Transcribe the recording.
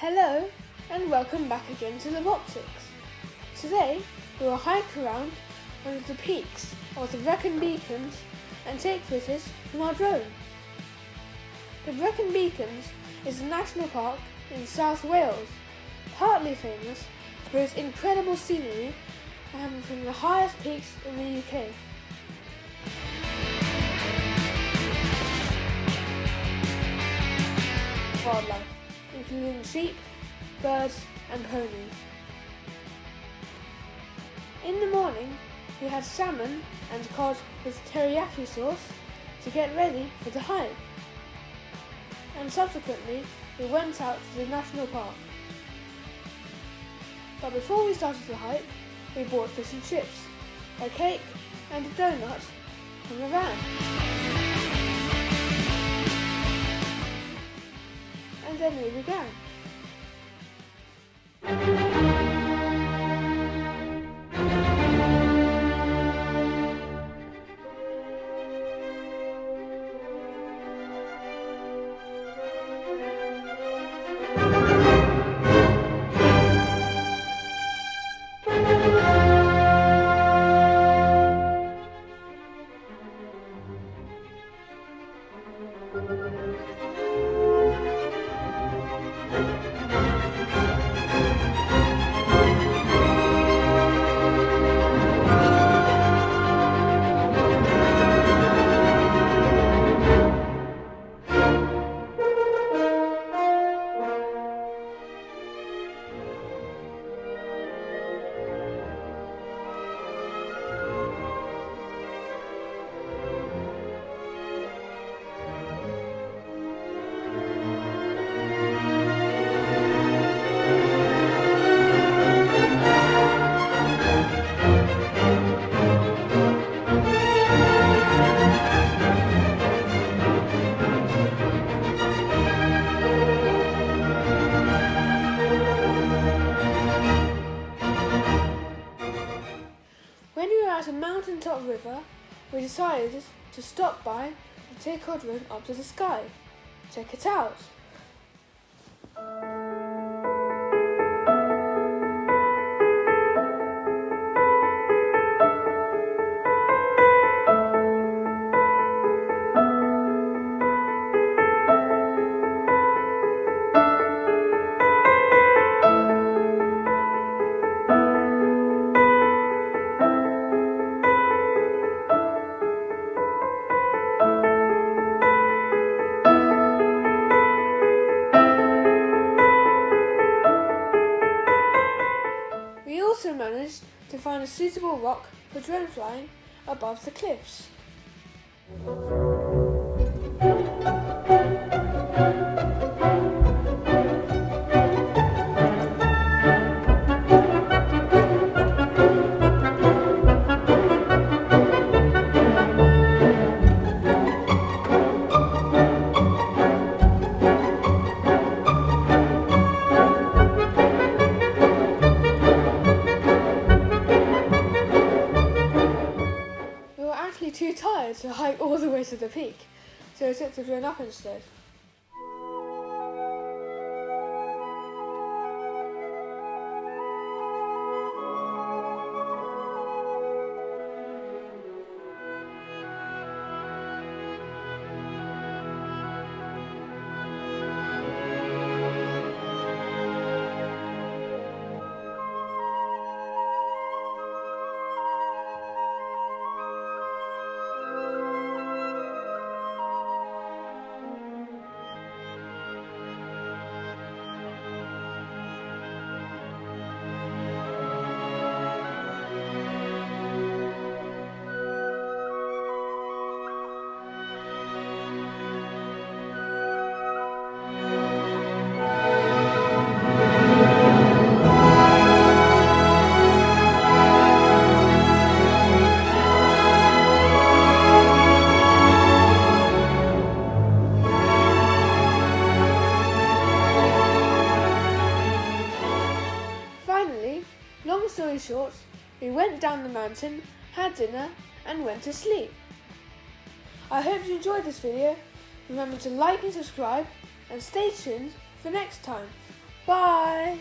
Hello and welcome back again to LabOptics. Today we will hike around one of the peaks of the Brecon beacons and take footage from our drone. The Brecon beacons is a national park in South Wales, partly famous for its incredible scenery and from the highest peaks in the UK. Wildlife, including sheep, birds and ponies. In the morning, we had salmon and cod with teriyaki sauce to get ready for the hike. And subsequently, we went out to the national park. But before we started the hike, we bought fish and chips, a cake and a donut from the van. And then we began. When we were at a mountaintop river, we decided to stop by and take our drone up to the sky. Check it out! We also managed to find a suitable rock for drone flying above the cliffs. Too tired to hike all the way to the peak, so I took the drone up instead. Long story short, we went down the mountain, had dinner and went to sleep. I hope you enjoyed this video. Remember to like and subscribe and stay tuned for next time. Bye!